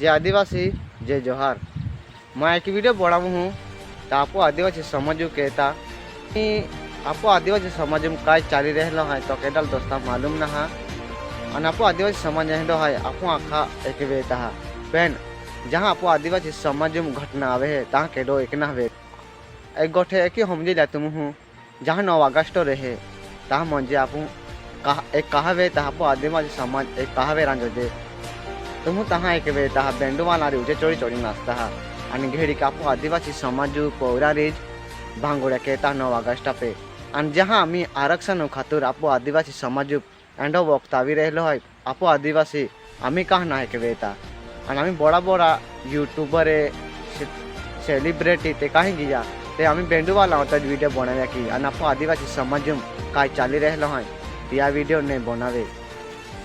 जय आदिवासी जय जोहार। मैं एक वीडियो बड़ा हूँ तो आपको आदिवासी समझ कहता कि आपको आदिवासी समाज में काय चाली रहे है तो केडल दोस्ता मालूम ना है और आपको आदिवासी समाज है आपको आखा एक वेता है पेन जहाँ आपको आदिवासी समाज में घटना आवे है तहाँ केडो एक ना वे एक गोठे एक हमजे जातुम हूँ जहाँ 9 अगस्त रहे तहाँ मंजे आपू एक कहावे तहाँ आदिवासी समाज एक कहावे रांझो दे तुम तहाँ एक वे तहा बेंडुवान आरी उजे चोरी चोरी नाचता हा आणि घेड़ी कापू आदिवासी समाज पौरा रेज भांगोड्या कहता 9 अगस्ट पे आणि जहाँ आम्ही आरक्षण खातर आपो आदिवासी समाज एंडो वक्तावी रहलो है आपो आदिवासी आम्ही कहा ना एक वेता आणि आम्ही बड़ा बड़ा यूट्यूबर सेलिब्रिटी ते काही गिया ते आम्ही बेंडुवाला होता वीडियो बनाव्या की आणि आपो आदिवासी समाज काय चाली रहलो है या वीडियो नहीं बनावे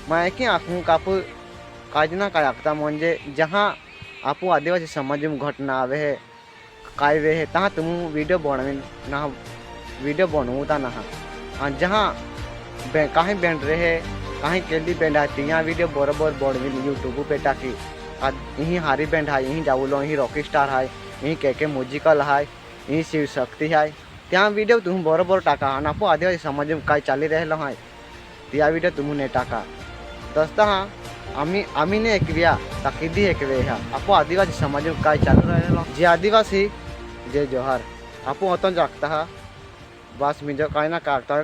मैं की आखूँ कापू काजना काय आखता म्हणजे जहाँ आपो आदिवासी समाज में घटना आवे है काय वे है तहाँ तुम वीडियो बनवे ना वीडियो बनवता ना और जहाँ कहीं बैंड रहे कहीं केली बैंड है तिया वीडियो बराबर बनवी यूट्यूब पे टाकी यहीं हारी बैंड है यहीं जाऊलो यहीं रॉकी स्टार है यहीं के म्यूजिकल है यहीं शिव शक्ति है त्या वीडियो तुम बराबर टाका और आपो आदिवासी समाज में काय चाली रहे है त्या वीडियो तुम नहीं टाका दोस्ता हाँ आम्ही ने एक व्या ताकिदी एक वे ह्या आपो आदिवासी समाज काय चालू राहिलो जे आदिवासी जे जोहार आपो होतो जागता हा बस मी जो काय ना काढता